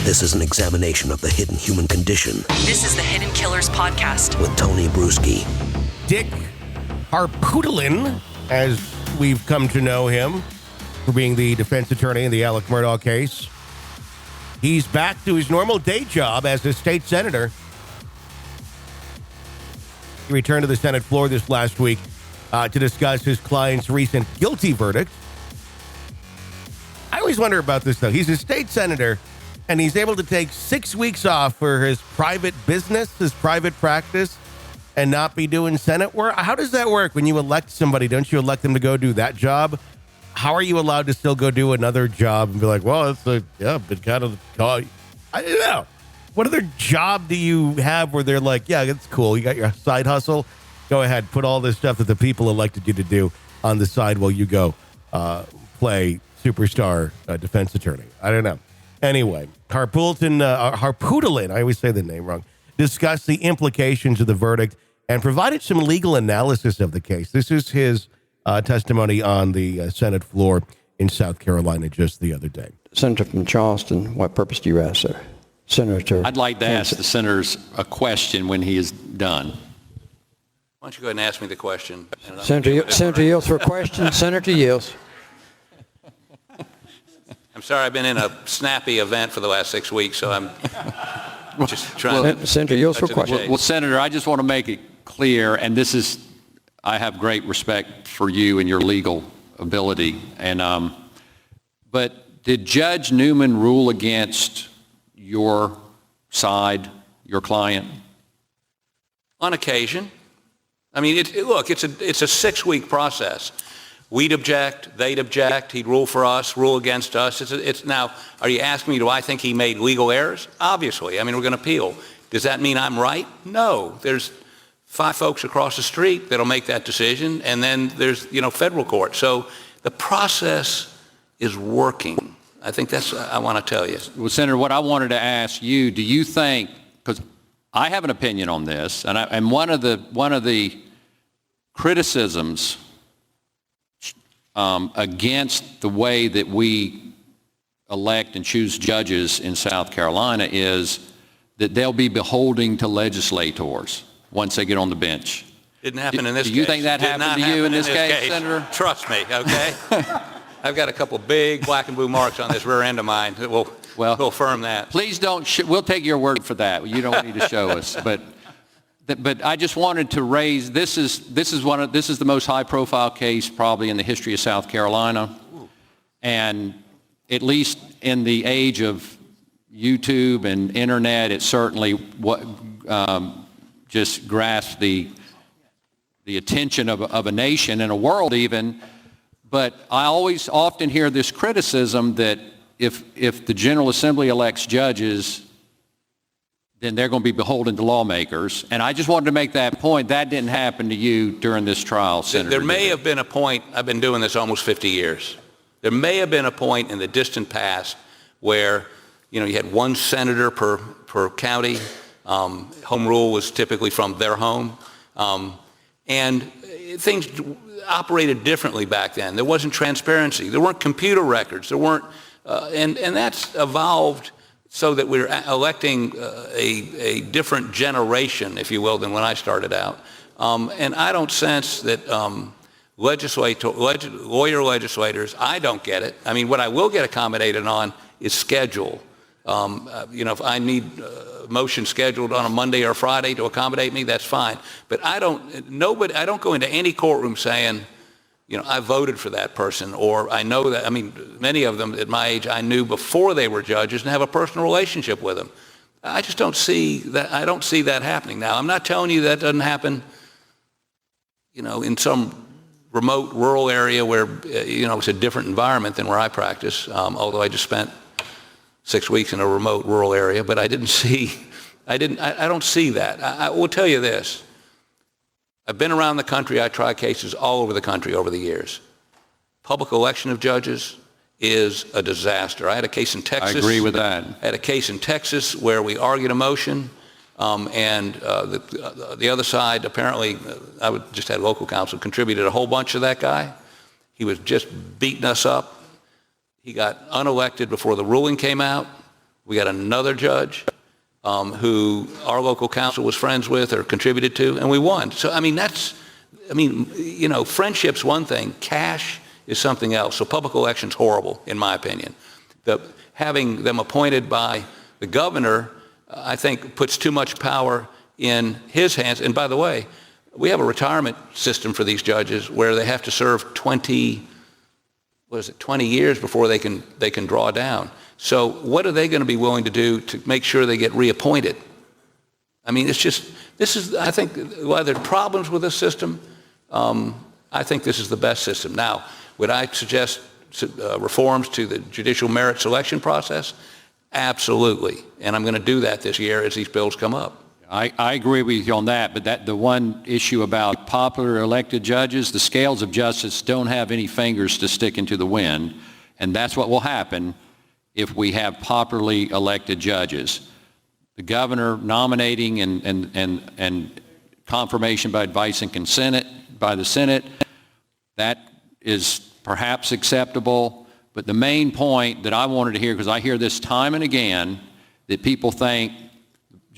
This is an examination of the hidden human condition. This is the Hidden Killers Podcast with Tony Bruschi. Dick Harpootlian, as we've come to know him for being the defense attorney in the Alex Murdaugh case. He's back to his normal day job as a state senator. He returned to the Senate floor this last week to discuss his client's recent guilty verdict. I always wonder about this, though. He's a state senator, and he's able to take 6 weeks off for his private business, his private practice, and not be doing Senate work. How does that work when you elect somebody? Don't you elect them to go do that job? How are you allowed to still go do another job and be like, well, it's been kind of, I don't know. What other job do you have where they're like, yeah, it's cool. You got your side hustle. Go ahead. Put all this stuff that the people elected you to do on the side while you go play superstar defense attorney. I don't know. Anyway, Harpootlian, I always say the name wrong, discussed the implications of the verdict and provided some legal analysis of the case. This is his testimony on the Senate floor in South Carolina just the other day. Senator from Charleston, what purpose do you ask, sir? Senator. I'd like to ask the senator a question when he is done. Why don't you go ahead and ask me the question? Senator yields for a question. Senator yields. I'm sorry, I've been in a snappy event for the last 6 weeks, so I'm just trying to... Senator yields for a question. Well, Senator, I just want to make it clear, and this is, I have great respect for you and your legal ability, and but did Judge Newman rule against your side, your client? On occasion. I mean, look, it's a 6-week process. We'd object, they'd object, he'd rule for us, rule against us. It's now, are you asking me, do I think he made legal errors? Obviously. I mean, we're going to appeal. Does that mean I'm right? No. There's 5 folks across the street that'll make that decision, and then there's, federal court. So the process is working. I think that's what I want to tell you. Well, Senator, what I wanted to ask you, do you think, because I have an opinion on this, and one of the criticisms against the way that we elect and choose judges in South Carolina is that they'll be beholden to legislators once they get on the bench. Didn't happen in this case. Do you think that happened to you in this case, Senator? Trust me, okay? I've got a couple big black and blue marks on this rear end of mine that will affirm that. Please don't. We'll take your word for that. You don't need to show us. But I just wanted to raise. This is the most high-profile case probably in the history of South Carolina, and at least in the age of YouTube and internet, it certainly just grasped the attention of a nation and a world even. But I often hear this criticism that if the General Assembly elects judges, then they're going to be beholden to lawmakers. And I just wanted to make that point. That didn't happen to you during this trial, Senator. There may have been a point, I've been doing this almost 50 years. There may have been a point in the distant past where, you had one senator per county. Home rule was typically from their home. And things operated differently back then. There wasn't transparency. There weren't computer records. There weren't, and that's evolved so that we're electing a different generation, if you will, than when I started out. And I don't sense that lawyer legislators, I don't get it. I mean, what I will get accommodated on is schedule. If I need a motion scheduled on a Monday or Friday to accommodate me, that's fine. But I don't go into any courtroom saying, I voted for that person, or I know that. I mean, many of them at my age I knew before they were judges and have a personal relationship with them. I just don't see that. I don't see that happening. Now, I'm not telling you that doesn't happen, in some remote rural area where, it's a different environment than where I practice, although I just spent 6 weeks in a remote rural area, but I don't see that. I will tell you this. I've been around the country. I try cases all over the country over the years. Public election of judges is a disaster. I had a case in Texas. I agree with that. I had a case in Texas where we argued a motion, and the other side, apparently, I just had local counsel, contributed a whole bunch to that guy. He was just beating us up. He got unelected before the ruling came out. We got another judge who our local council was friends with or contributed to, and we won. So, friendship's one thing. Cash is something else. So public election's horrible, in my opinion. Having them appointed by the governor, I think, puts too much power in his hands. And by the way, we have a retirement system for these judges where they have to serve 20 years before they can draw down. So what are they going to be willing to do to make sure they get reappointed? I mean, I think, while there are problems with this system, I think this is the best system. Now, would I suggest reforms to the judicial merit selection process? Absolutely. And I'm going to do that this year as these bills come up. I agree with you on that, but the one issue about popular elected judges, the scales of justice don't have any fingers to stick into the wind, and that's what will happen if we have popularly elected judges. The governor nominating and confirmation by advice and consent by the Senate, that is perhaps acceptable, but the main point that I wanted to hear, because I hear this time and again, that people think,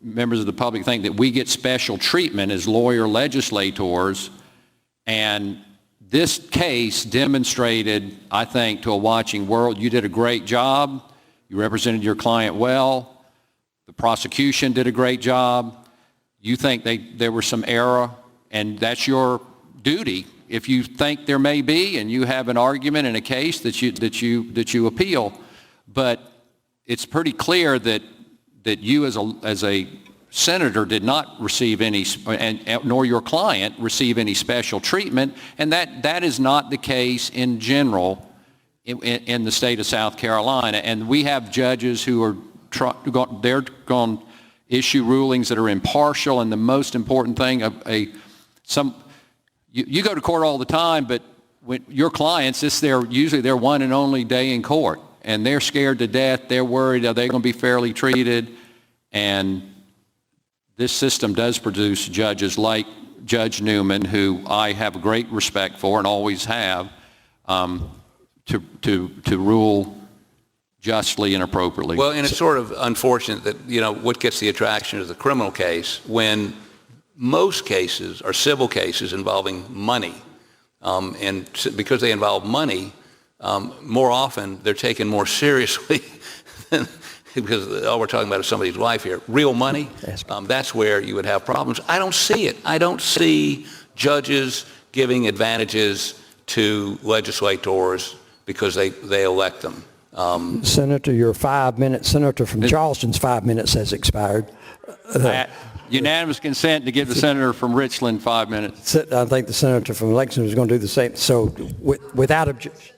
members of the public think that we get special treatment as lawyer legislators, and this case demonstrated, I think, to a watching world, you did a great job, you represented your client well, the prosecution did a great job, you think there was some error, and that's your duty. If you think there may be, and you have an argument in a case that you appeal, but it's pretty clear that you as a senator did not receive any, nor your client receive any special treatment, and that is not the case in general in the state of South Carolina. And we have judges who are they're going to issue rulings that are impartial, and the most important thing, you go to court all the time, but when your clients, usually their one and only day in court, and they're scared to death. They're worried, are they going to be fairly treated? And this system does produce judges like Judge Newman, who I have a great respect for and always have, to rule justly and appropriately. Well, and it's sort of unfortunate that, what gets the attraction is the criminal case when most cases are civil cases involving money. And because they involve money, more often they're taken more seriously than, because all we're talking about is somebody's life here. Real money, that's where you would have problems. I don't see it. I don't see judges giving advantages to legislators because they elect them. Senator, your 5 minutes. Senator from Charleston's 5 minutes has expired. Unanimous consent to give the senator from Richland 5 minutes. I think the senator from Lexington is going to do the same. So without objection.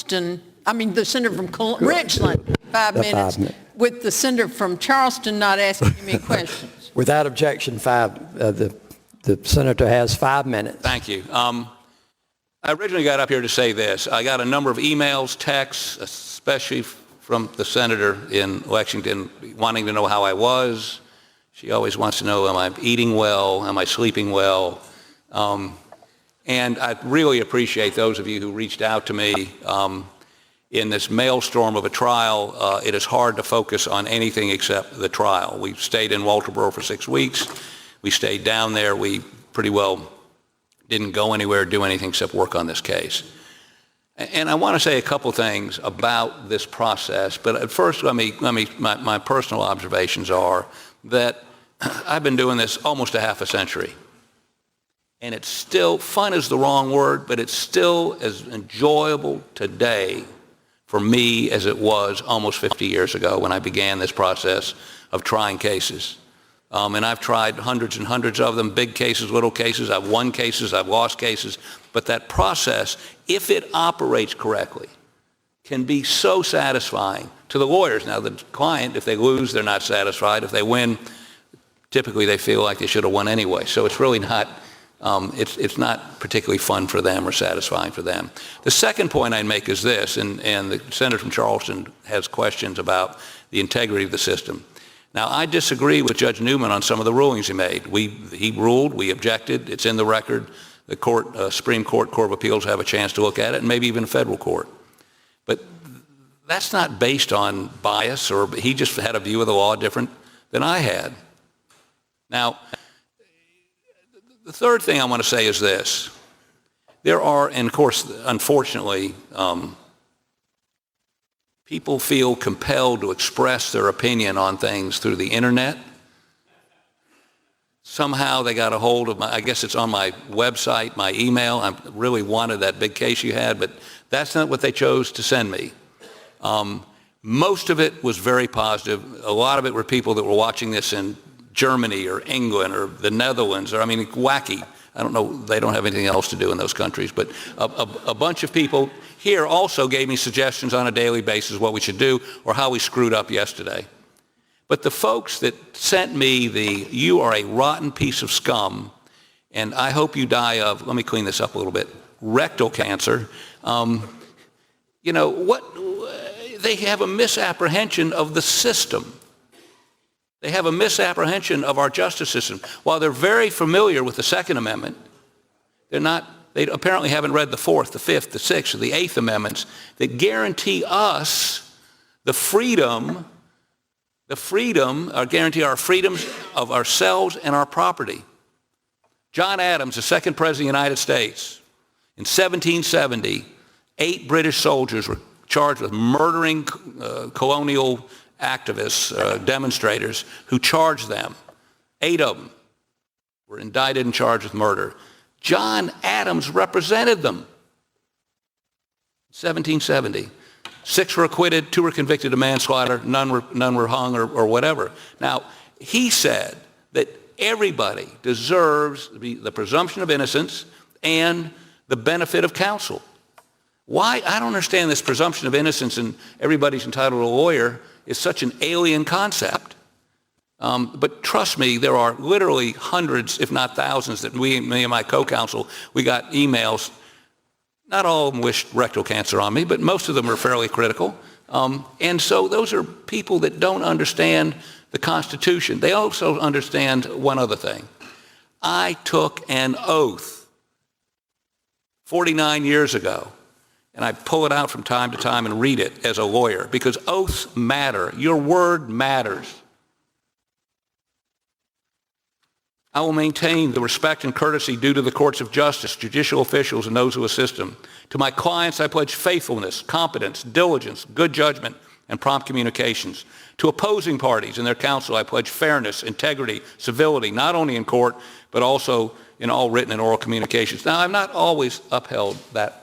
The senator from Richland, 5 minutes, with the senator from Charleston not asking any questions. Without objection, the senator has 5 minutes. Thank you. I originally got up here to say this. I got a number of emails, texts, especially from the senator in Lexington, wanting to know how I was. She always wants to know, am I eating well? Am I sleeping well? And I really appreciate those of you who reached out to me. In this maelstrom of a trial, it is hard to focus on anything except the trial. We stayed in Walterboro for 6 weeks. We stayed down there. We pretty well didn't go anywhere, do anything except work on this case. And I want to say a couple things about this process, but at first, my personal observations are that I've been doing this almost a half a century. And it's still, fun is the wrong word, but it's still as enjoyable today for me as it was almost 50 years ago when I began this process of trying cases. And I've tried hundreds and hundreds of them, big cases, little cases. I've won cases, I've lost cases. But that process, if it operates correctly, can be so satisfying to the lawyers. Now, the client, if they lose, they're not satisfied. If they win, typically they feel like they should have won anyway. So it's really not, it's not particularly fun for them or satisfying for them. The second point I'd make is this, and the senator from Charleston has questions about the integrity of the system. Now, I disagree with Judge Newman on some of the rulings he made. He ruled, we objected, it's in the record. The Supreme Court, Court of Appeals have a chance to look at it, and maybe even a federal court. But that's not based on bias, or he just had a view of the law different than I had. Now, the third thing I want to say is this. There are, and of course, unfortunately, people feel compelled to express their opinion on things through the internet. Somehow they got a hold of I guess it's on my website, my email. I really wanted that big case you had, but that's not what they chose to send me. Most of it was very positive. A lot of it were people that were watching this in Germany or England or the Netherlands, or I mean, wacky. I don't know, they don't have anything else to do in those countries, but a bunch of people here also gave me suggestions on a daily basis what we should do or how we screwed up yesterday. But the folks that sent me you are a rotten piece of scum, and I hope you die of, let me clean this up a little bit, rectal cancer, they have a misapprehension of the system. They have a misapprehension of our justice system. While they're very familiar with the Second Amendment, they apparently haven't read the Fourth, the Fifth, the Sixth, or the Eighth Amendments that guarantee us guarantee our freedoms of ourselves and our property. John Adams, the second president of the United States, in 1770, 8 British soldiers were charged with murdering colonial activists, demonstrators, who charged them. 8 of them were indicted and charged with murder. John Adams represented them. 1770. 6 were acquitted, 2 were convicted of manslaughter, none were hung or whatever. Now, he said that everybody deserves the presumption of innocence and the benefit of counsel. Why? I don't understand this presumption of innocence and everybody's entitled to a lawyer is such an alien concept. But trust me, there are literally hundreds, if not thousands, that me and my co-counsel, we got emails. Not all of them wished rectal cancer on me, but most of them are fairly critical. And so those are people that don't understand the Constitution. They also understand one other thing. I took an oath 49 years ago, and I pull it out from time to time and read it as a lawyer, because oaths matter. Your word matters. I will maintain the respect and courtesy due to the courts of justice, judicial officials, and those who assist them. To my clients, I pledge faithfulness, competence, diligence, good judgment, and prompt communications. To opposing parties and their counsel, I pledge fairness, integrity, civility, not only in court, but also in all written and oral communications. Now, I've not always upheld that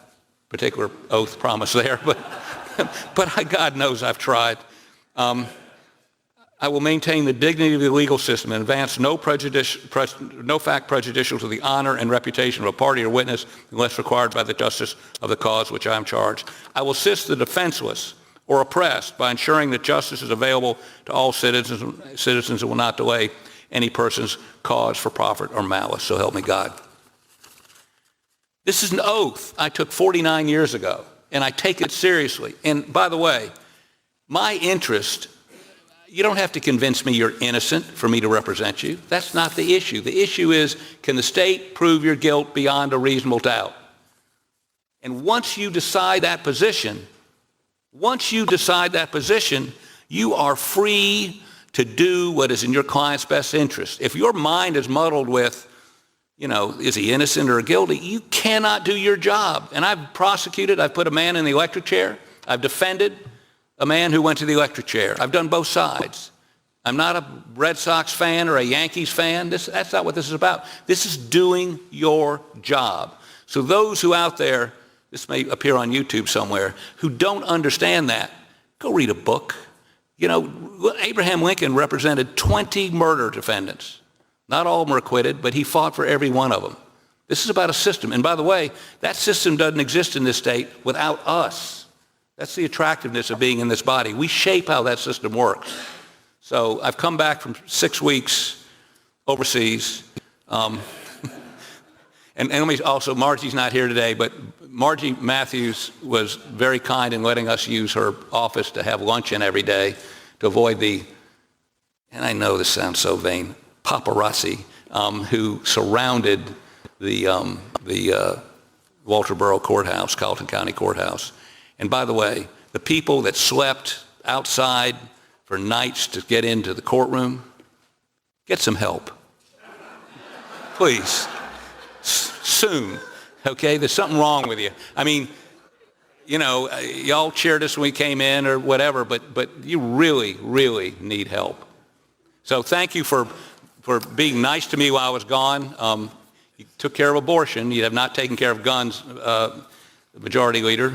particular oath promise there, but God knows I've tried. I will maintain the dignity of the legal system and advance no fact prejudicial to the honor and reputation of a party or witness unless required by the justice of the cause which I am charged. I will assist the defenseless or oppressed by ensuring that justice is available to all citizens and will not delay any person's cause for profit or malice. So help me God. This is an oath I took 49 years ago, and I take it seriously. And by the way, my interest, you don't have to convince me you're innocent for me to represent you. That's not the issue. The issue is, can the state prove your guilt beyond a reasonable doubt? And once you decide that position, you are free to do what is in your client's best interest. If your mind is muddled with, is he innocent or guilty, you cannot do your job. And I've put a man in the electric chair. I've defended a man who went to the electric chair. I've done both sides. I'm not a Red Sox fan or a Yankees fan. That's not what this is about. This is doing your job. So those who out there, this may appear on YouTube somewhere, who don't understand that, go read a book. Abraham Lincoln represented 20 murder defendants. Not all of them were acquitted, but he fought for every one of them. This is about a system. And by the way, that system doesn't exist in this state without us. That's the attractiveness of being in this body. We shape how that system works. So I've come back from 6 weeks overseas. And let me also, Margie's not here today, but Margie Matthews was very kind in letting us use her office to have lunch in every day to avoid and I know this sounds so vain, paparazzi who surrounded the Walterboro Courthouse, Carlton County Courthouse. And by the way, the people that slept outside for nights to get into the courtroom, get some help. Please. Soon. Okay? There's something wrong with you. I mean, you know, y'all cheered us when we came in or whatever, but you really, really need help. So thank you for being nice to me while I was gone. You took care of abortion. You have not taken care of guns, Majority Leader.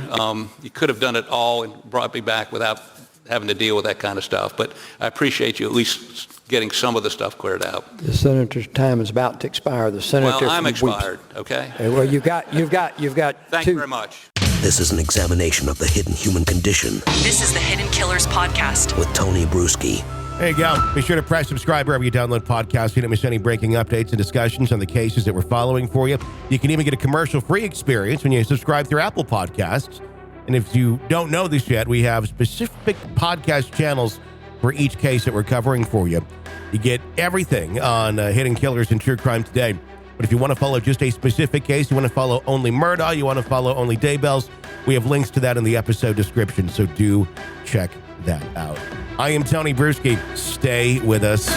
You could have done it all and brought me back without having to deal with that kind of stuff. But I appreciate you at least getting some of the stuff cleared out. The senator's time is about to expire. The senator. Well, I'm expired. Okay. Well, you've got. Thank you very much. This is an examination of the hidden human condition This is the Hidden Killers Podcast. with Tony Bruschi. There you go. Be sure to press subscribe wherever you download podcasts so you don't miss any breaking updates and discussions on the cases that we're following for you. You can even get a commercial-free experience when you subscribe through Apple Podcasts. And if you don't know this yet, we have specific podcast channels for each case that we're covering for you. You get everything on Hidden Killers and True Crime Today. But if you want to follow just a specific case, you want to follow only Murdaugh, you want to follow only Daybells, we have links to that in the episode description, so do check that out. I am Tony Bruschi. Stay with us.